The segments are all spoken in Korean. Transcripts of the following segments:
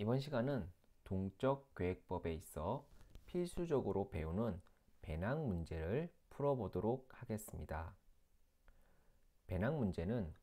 이번 시간은 동적 계획법에 있어 필수적으로 배우는 배낭 문제를 풀어보도록 하겠습니다. 배낭 문제는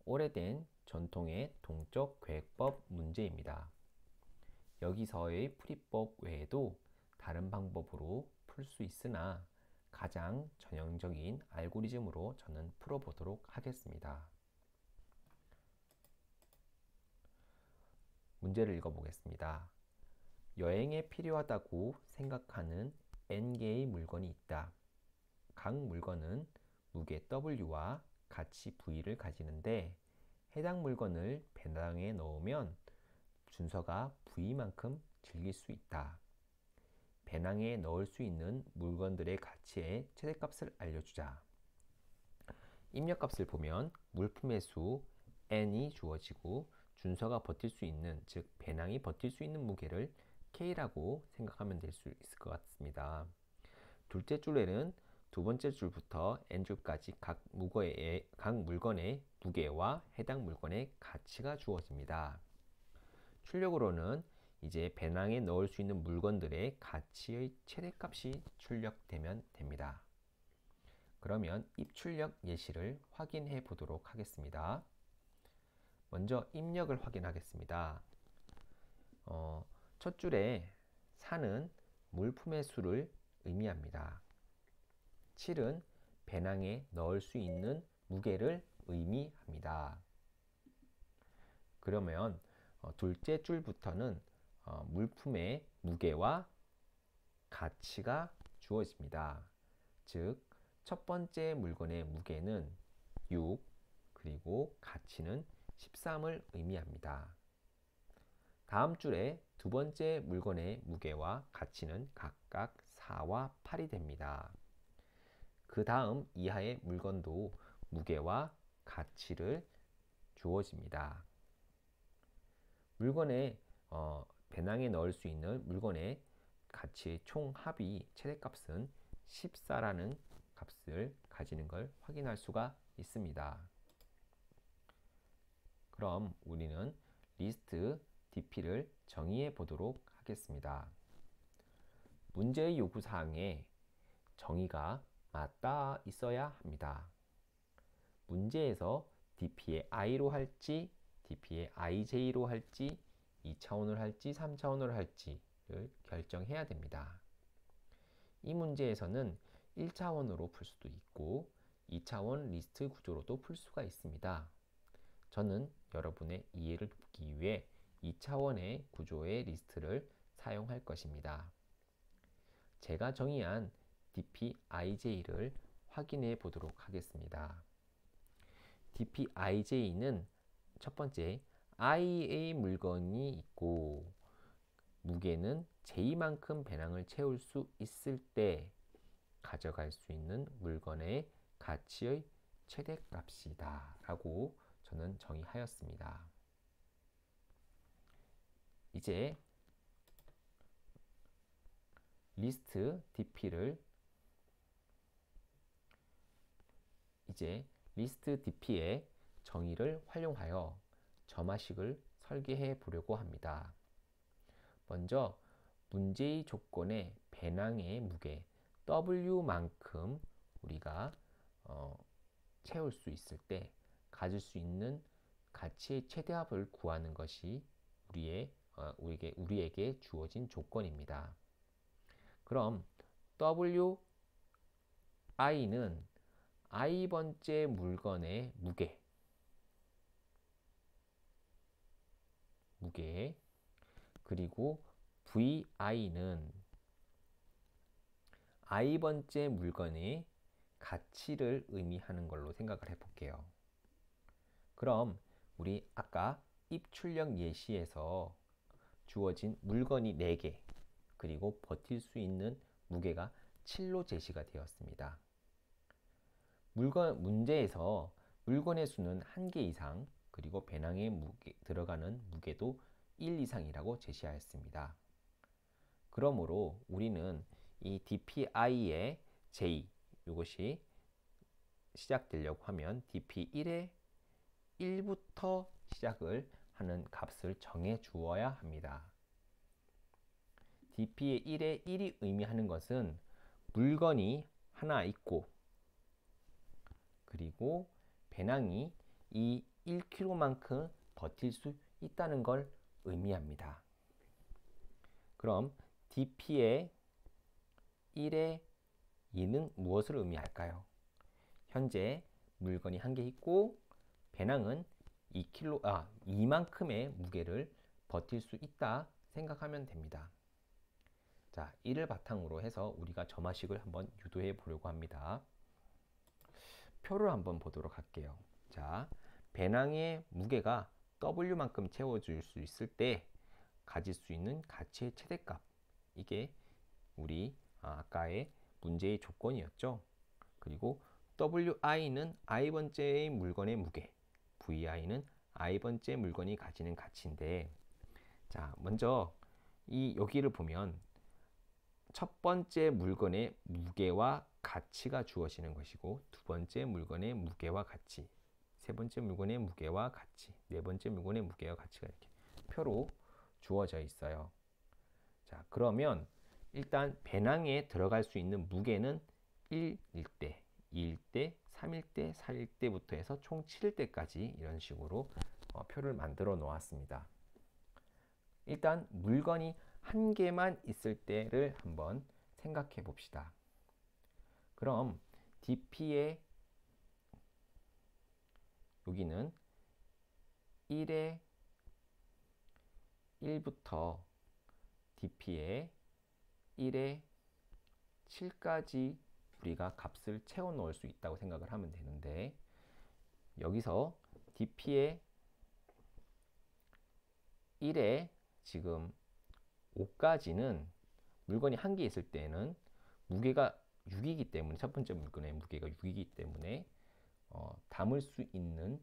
오래된 전통의 동적 계획법 문제입니다. 여기서의 풀이법 외에도 다른 방법으로 풀 수 있으나 가장 전형적인 알고리즘으로 저는 풀어보도록 하겠습니다. 문제를 읽어보겠습니다. 여행에 필요하다고 생각하는 N개의 물건이 있다. 각 물건은 무게 W와 가치 V를 가지는데 해당 물건을 배낭에 넣으면 준서가 V만큼 즐길 수 있다. 배낭에 넣을 수 있는 물건들의 가치의 최대값을 알려주자. 입력값을 보면 물품의 수 N이 주어지고 준서가 버틸 수 있는, 즉 배낭이 버틸 수 있는 무게를 K라고 생각하면 될 수 있을 것 같습니다. 둘째 줄에는 두 번째 줄부터 N줄까지 각 물건의 무게와 해당 물건의 가치가 주어집니다. 출력으로는 이제 배낭에 넣을 수 있는 물건들의 가치의 최대값이 출력되면 됩니다. 그러면 입출력 예시를 확인해 보도록 하겠습니다. 먼저 입력을 확인하겠습니다. 첫 줄에 4는 물품의 수를 의미합니다. 7은 배낭에 넣을 수 있는 무게를 의미합니다. 그러면 둘째 줄부터는 물품의 무게와 가치가 주어집니다. 즉, 첫 번째 물건의 무게는 6, 그리고 가치는 13을 의미합니다. 다음 줄에 두 번째 물건의 무게와 가치는 각각 4와 8이 됩니다. 그 다음 이하의 물건도 무게와 가치를 주어집니다. 물건의 배낭에 넣을 수 있는 물건의 가치의 총합이 최대값은 14라는 값을 가지는 걸 확인할 수가 있습니다. 그럼 우리는 리스트 DP를 정의해 보도록 하겠습니다. 문제의 요구사항에 정의가 맞닿아 있어야 합니다. 문제에서 DP의 I로 할지, DP의 IJ로 할지, 2차원으로 할지, 3차원으로 할지를 결정해야 됩니다. 이 문제에서는 1차원으로 풀 수도 있고 2차원 리스트 구조로도 풀 수가 있습니다. 저는 여러분의 이해를 돕기 위해 2차원의 구조의 리스트를 사용할 것입니다. 제가 정의한 DPIJ를 확인해 보도록 하겠습니다. DPIJ는 첫 번째, I의 물건이 있고 무게는 J만큼 배낭을 채울 수 있을 때 가져갈 수 있는 물건의 가치의 최대값이다 라고 저는 정의하였습니다. 이제 리스트 DP의 정의를 활용하여 점화식을 설계해 보려고 합니다. 먼저 문제의 조건의 배낭의 무게 W만큼 우리가 채울 수 있을 때 가질 수 있는 가치의 최대합을 구하는 것이 우리에게 주어진 조건입니다. 그럼 WI는 I번째 물건의 무게, 그리고 VI는 I번째 물건의 가치를 의미하는 걸로 생각을 해볼게요. 그럼 우리 아까 입출력 예시에서 주어진 물건이 4개, 그리고 버틸 수 있는 무게가 7로 제시가 되었습니다. 문제에서 물건의 수는 1개 이상, 그리고 배낭에 들어가는 무게도 1 이상이라고 제시하였습니다. 그러므로 우리는 이 DPI의 J, 이것이 시작되려고 하면 DP1의 1부터 시작을 하는 값을 정해 주어야 합니다. DP의 1에 1이 의미하는 것은 물건이 하나 있고 그리고 배낭이 이 1kg만큼 버틸 수 있다는 걸 의미합니다. 그럼 DP의 1의 2는 무엇을 의미할까요? 현재 물건이 한 개 있고 배낭은 2만큼의 무게를 버틸 수 있다 생각하면 됩니다. 자, 이를 바탕으로 해서 우리가 점화식을 한번 유도해 보려고 합니다. 표를 한번 보도록 할게요. 자, 배낭의 무게가 W만큼 채워줄 수 있을 때 가질 수 있는 가치의 최대값, 이게 우리 아까의 문제의 조건이었죠. 그리고 WI는 i번째의 물건의 무게, VI는 i번째 물건이 가지는 가치인데, 자, 먼저 여기를 보면 첫 번째 물건의 무게와 가치가 주어지는 것이고, 두 번째 물건의 무게와 가치, 세 번째 물건의 무게와 가치, 네 번째 물건의 무게와 가치가 이렇게 표로 주어져 있어요. 자, 그러면 일단 배낭에 들어갈 수 있는 무게는 1일 때, 2일 때, 3일 때, 4일 때부터 해서 총 7일 때까지 이런 식으로 표를 만들어 놓았습니다. 일단 물건이 한 개만 있을 때를 한번 생각해 봅시다. 그럼 DP의 여기는 1의 1부터 DP의 1의 7까지 우리가 값을 채워 넣을 수 있다고 생각을 하면 되는데, 여기서 DP의 1에 지금 5까지는 물건이 한 개 있을 때는 무게가 6이기 때문에, 첫 번째 물건의 무게가 6이기 때문에 담을 수 있는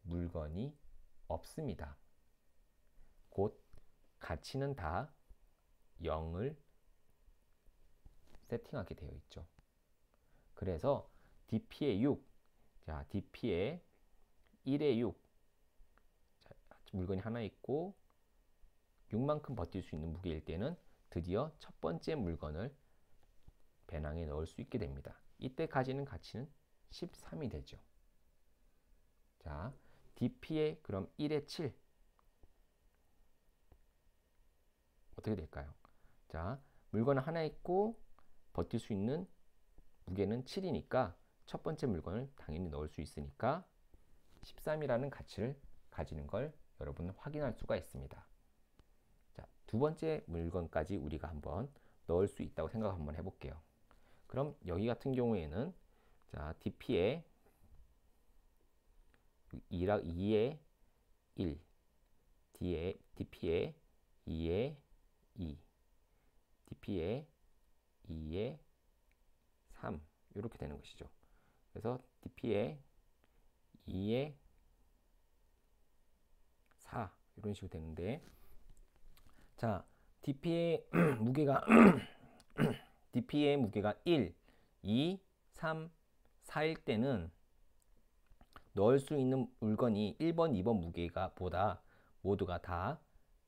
물건이 없습니다. 곧 가치는 다 0을 세팅하게 되어 있죠. 그래서 DP의 6, 자, DP의 1의 6, 자, 물건이 하나 있고 6만큼 버틸 수 있는 무게일 때는 드디어 첫 번째 물건을 배낭에 넣을 수 있게 됩니다. 이때 가지는 가치는 13이 되죠. 자, DP의 그럼 1의 7 어떻게 될까요? 자, 물건 하나 있고 버틸 수 있는 무게는 7이니까 첫 번째 물건을 당연히 넣을 수 있으니까 13이라는 가치를 가지는 걸 여러분은 확인할 수가 있습니다. 자, 두 번째 물건까지 우리가 한번 넣을 수 있다고 생각 한번 해볼게요. 그럼 여기 같은 경우에는 자, DP의 2의 1, DP의 2의 2, DP의 2의 3 이렇게 되는 것이죠. 그래서 DP의 2의 4 이런 식으로 되는데, 자, DP의 무게가 DP의 무게가 1, 2, 3, 4일 때는 넣을 수 있는 물건이 1번, 2번 무게가 보다 모두가 다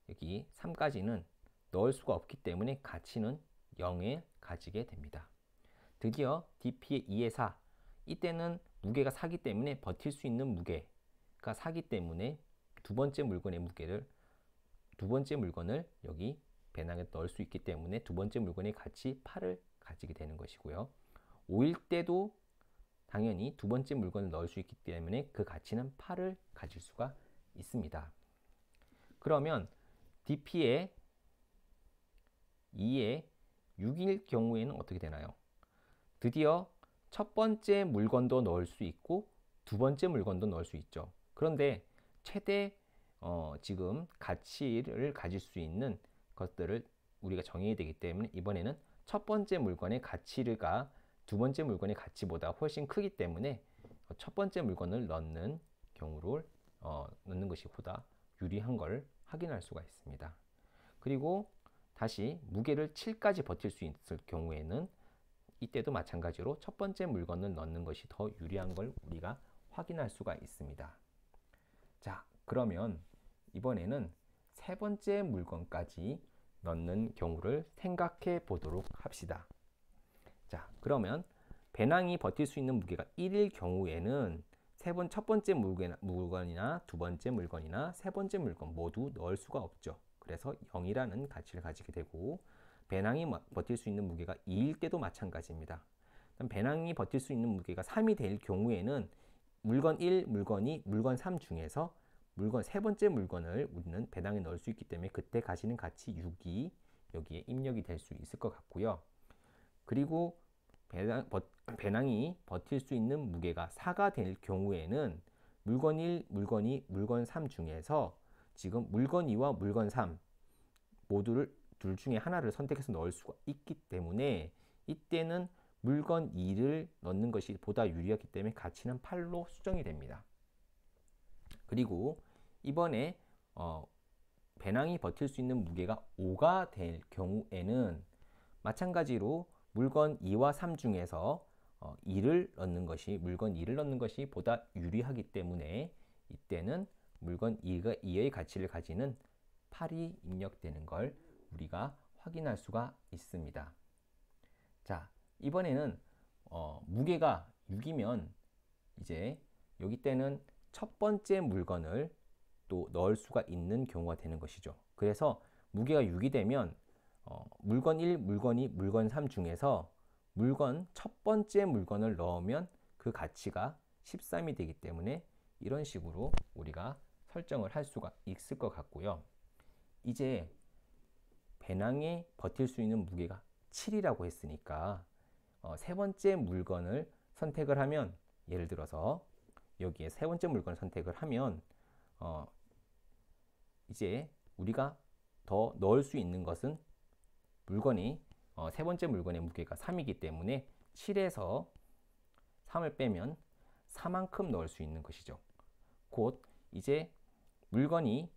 여기 3까지는 넣을 수가 없기 때문에 가치는 0에 가지게 됩니다. 드디어 DP의 2의 4, 이때는 무게가 4기 때문에 버틸 수 있는 무게가 4기 때문에 두 번째 물건을 여기 배낭에 넣을 수 있기 때문에 두 번째 물건의 가치 8을 가지게 되는 것이고요. 5일 때도 당연히 두 번째 물건을 넣을 수 있기 때문에 그 가치는 8을 가질 수가 있습니다. 그러면 DP의 2의 6일 경우에는 어떻게 되나요? 드디어 첫 번째 물건도 넣을 수 있고 두 번째 물건도 넣을 수 있죠. 그런데 최대 지금 가치를 가질 수 있는 것들을 우리가 정해야 되기 때문에 이번에는 첫 번째 물건의 가치가 두 번째 물건의 가치보다 훨씬 크기 때문에 첫 번째 물건을 넣는 경우를 넣는 것이 보다 유리한 걸 확인할 수가 있습니다. 그리고 다시 무게를 7까지 버틸 수 있을 경우에는 이때도 마찬가지로 첫 번째 물건을 넣는 것이 더 유리한 걸 우리가 확인할 수가 있습니다. 자, 그러면 이번에는 세 번째 물건까지 넣는 경우를 생각해 보도록 합시다. 자, 그러면 배낭이 버틸 수 있는 무게가 1일 경우에는 첫 번째 물건이나 두 번째 물건이나 세 번째 물건 모두 넣을 수가 없죠. 그래서 0이라는 가치를 가지게 되고, 배낭이 버틸 수 있는 무게가 2일 때도 마찬가지입니다. 배낭이 버틸 수 있는 무게가 3이 될 경우에는 물건 1, 물건 2, 물건 3 중에서 세 번째 물건을 우리는 배낭에 넣을 수 있기 때문에 그때 가지는 가치 6이 여기에 입력이 될 수 있을 것 같고요. 그리고 배낭이 버틸 수 있는 무게가 4가 될 경우에는 물건 1, 물건 2, 물건 3 중에서 지금 물건 2와 물건 3 모두를 둘 중에 하나를 선택해서 넣을 수가 있기 때문에 이때는 물건 2를 넣는 것이 보다 유리하기 때문에 가치는 8로 수정이 됩니다. 그리고 이번에 배낭이 버틸 수 있는 무게가 5가 될 경우에는 마찬가지로 물건 2와 3 중에서 물건 2를 넣는 것이 보다 유리하기 때문에 이때는 물건 2의 가치를 가지는 8이 입력되는 걸 우리가 확인할 수가 있습니다. 자, 이번에는 무게가 6이면 이제 여기 때는 첫 번째 물건을 또 넣을 수가 있는 경우가 되는 것이죠. 그래서 무게가 6이 되면 물건 1, 물건 2, 물건 3 중에서 첫 번째 물건을 넣으면 그 가치가 13이 되기 때문에 이런 식으로 우리가 설정을 할 수가 있을 것 같고요. 이제 배낭에 버틸 수 있는 무게가 7이라고 했으니까 세 번째 물건을 선택을 하면, 예를 들어서 여기에 세 번째 물건을 선택을 하면 이제 우리가 더 넣을 수 있는 것은 세 번째 물건의 무게가 3이기 때문에 7에서 3을 빼면 4만큼 넣을 수 있는 것이죠. 곧 이제 물건이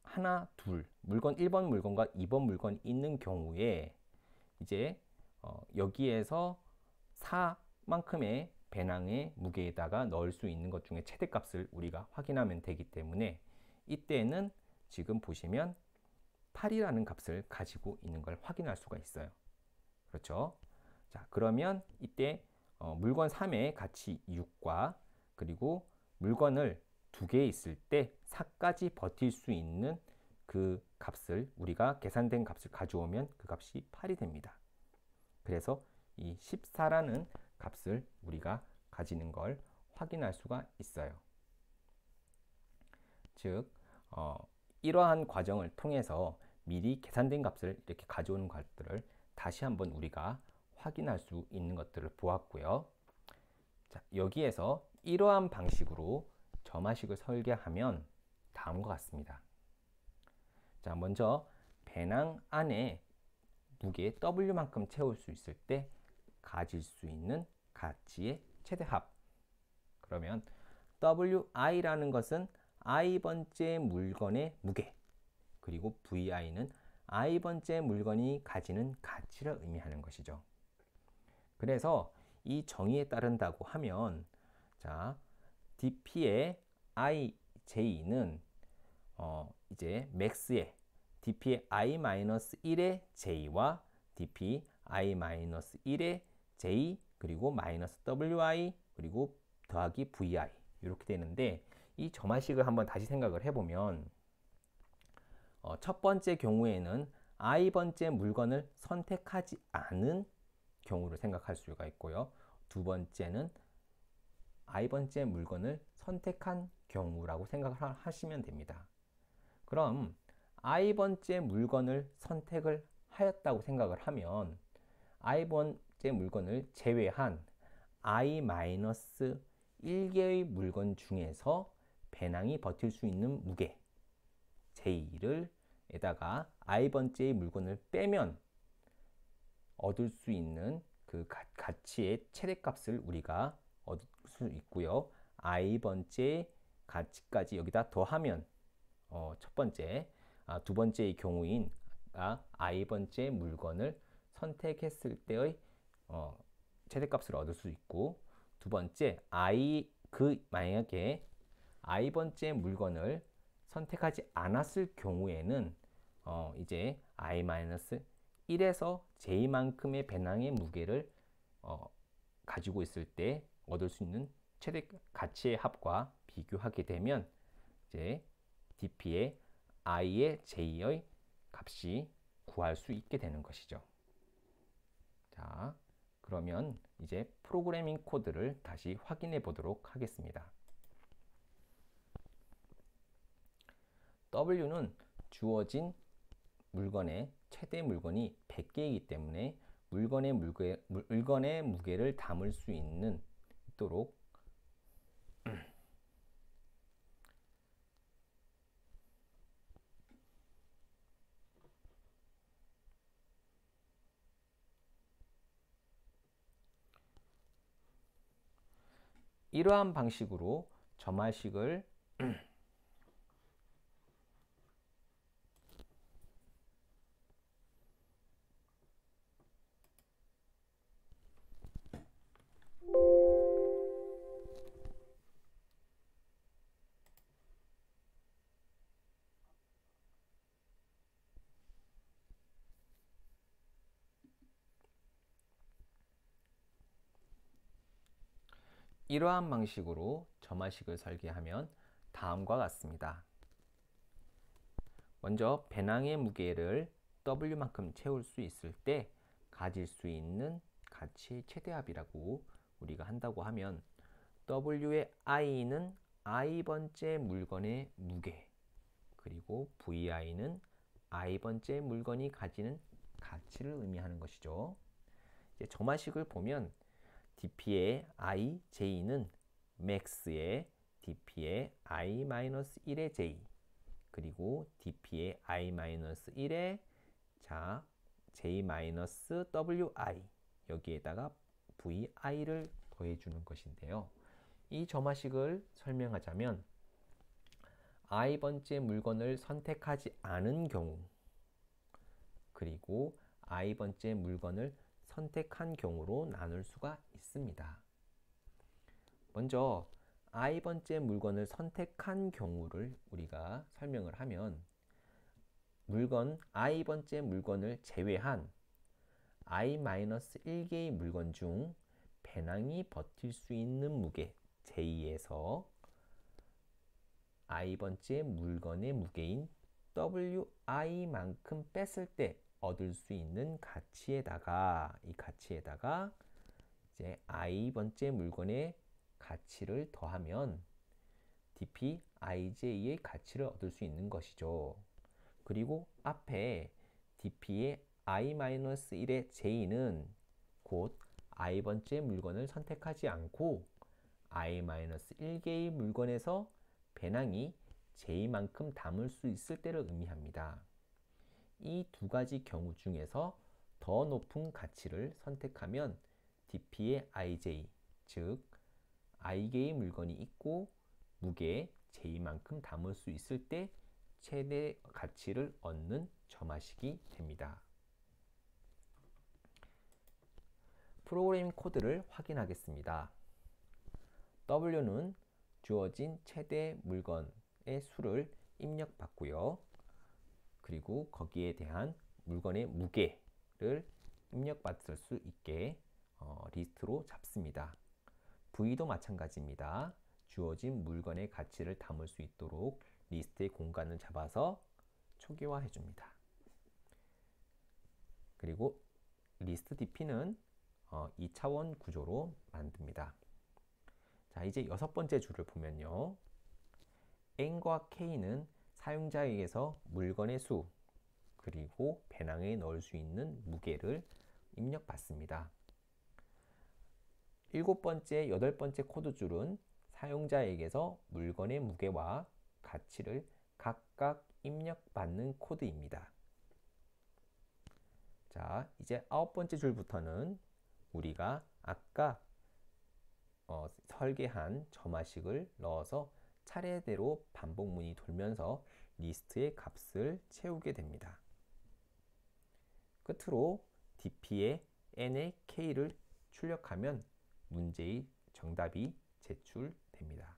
하나, 둘, 물건 1번 물건과 2번 물건이 있는 경우에 이제 여기에서 4만큼의 배낭의 무게에다가 넣을 수 있는 것 중에 최대값을 우리가 확인하면 되기 때문에 이때는 지금 보시면 8이라는 값을 가지고 있는 걸 확인할 수가 있어요. 그렇죠? 자, 그러면 이때 물건 3의 가치 6과 그리고 물건을 2개 있을 때 4까지 버틸 수 있는 그 값을 우리가 계산된 값을 가져오면 그 값이 8이 됩니다. 그래서 이 14라는 값을 우리가 가지는 걸 확인할 수가 있어요. 즉 이러한 과정을 통해서 미리 계산된 값을 이렇게 가져오는 것들을 다시 한번 우리가 확인할 수 있는 것들을 보았고요. 자, 여기에서 이러한 방식으로 점화식을 설계하면 다음과 같습니다. 자, 먼저 배낭 안에 무게 W만큼 채울 수 있을 때 가질 수 있는 가치의 최대합. 그러면 WI라는 것은 i번째 물건의 무게, 그리고 VI는 i번째 물건이 가지는 가치를 의미하는 것이죠. 그래서 이 정의에 따른다고 하면, 자, DP의 IJ는 이제 맥스의 DP의 I-1의 J와 DP I-1의 J 그리고 마이너스 WI 그리고 더하기 VI 이렇게 되는데, 이 점화식을 한번 다시 생각을 해보면 첫 번째 경우에는 i번째 물건을 선택하지 않은 경우를 생각할 수가 있고요. 두 번째는 i번째 물건을 선택한 경우라고 생각을 하시면 됩니다. 그럼 i번째 물건을 선택을 하였다고 생각을 하면 i번째 물건을 제외한 i-1개의 물건 중에서 배낭이 버틸 수 있는 무게 J를 에다가 i번째의 물건을 빼면 얻을 수 있는 그 가치의 최대값을 우리가 얻을 수 있고요. i번째 가치까지 여기다 더하면 두 번째의 경우인 i번째 물건을 선택했을 때의 최대값을 얻을 수 있고, 두 번째 만약에 i번째 물건을 선택하지 않았을 경우에는 이제 i-1에서 j만큼의 배낭의 무게를 가지고 있을 때 얻을 수 있는 최대 가치의 합과 비교하게 되면 이제 dp의 i의 j의 값이 구할 수 있게 되는 것이죠. 자, 그러면 이제 프로그래밍 코드를 다시 확인해 보도록 하겠습니다. W는 주어진 물건의 최대 물건이 100개이기 때문에 물건의 무게를 담을 수 있도록 이러한 방식으로 점화식을 점화식을 설계하면 다음과 같습니다. 먼저 배낭의 무게를 W만큼 채울 수 있을 때 가질 수 있는 가치의 최대합이라고 우리가 한다고 하면 W의 I는 I번째 물건의 무게, 그리고 VI는 I번째 물건이 가지는 가치를 의미하는 것이죠. 이제 점화식을 보면 dp의 i, j는 max의 dp의 i-1의 j, 그리고 dp의 i-1의 j-wi, 여기에다가 vi를 더해주는 것인데요. 이 점화식을 설명하자면 i번째 물건을 선택하지 않은 경우, 그리고 i번째 물건을 선택한 경우로 나눌 수가 있습니다. 먼저 i번째 물건을 선택한 경우를 우리가 설명을 하면 i번째 물건을 제외한 i-1개의 물건 중 배낭이 버틸 수 있는 무게 j에서 i번째 물건의 무게인 wi만큼 뺐을 때 얻을 수 있는 가치에다가 이제 i번째 물건의 가치를 더하면 dp ij의 가치를 얻을 수 있는 것이죠. 그리고 앞에 dp의 i-1의 j는 곧 i번째 물건을 선택하지 않고 i-1개의 물건에서 배낭이 j만큼 담을 수 있을 때를 의미합니다. 이 두 가지 경우 중에서 더 높은 가치를 선택하면 dp의 ij, 즉 i개의 물건이 있고 무게 j만큼 담을 수 있을 때 최대 가치를 얻는 점화식이 됩니다. 프로그래밍 코드를 확인하겠습니다. W는 주어진 최대 물건의 수를 입력받고요. 그리고 거기에 대한 물건의 무게를 입력받을 수 있게 리스트로 잡습니다. V도 마찬가지입니다. 주어진 물건의 가치를 담을 수 있도록 리스트의 공간을 잡아서 초기화해 줍니다. 그리고 리스트 dp는 2차원 구조로 만듭니다. 자, 이제 6번째 줄을 보면요. n과 k는 사용자에게서 물건의 수, 그리고 배낭에 넣을 수 있는 무게를 입력받습니다. 7번째, 8번째 코드줄은 사용자에게서 물건의 무게와 가치를 각각 입력받는 코드입니다. 자, 이제 9번째 줄부터는 우리가 아까 설계한 점화식을 넣어서 차례대로 반복문이 돌면서 리스트의 값을 채우게 됩니다. 끝으로 dp의 n의 k를 출력하면 문제의 정답이 제출됩니다.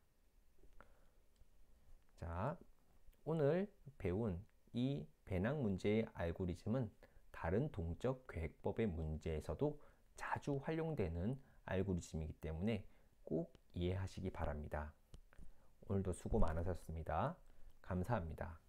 자, 오늘 배운 이 배낭 문제의 알고리즘은 다른 동적 계획법의 문제에서도 자주 활용되는 알고리즘이기 때문에 꼭 이해하시기 바랍니다. 오늘도 수고 많으셨습니다. 감사합니다.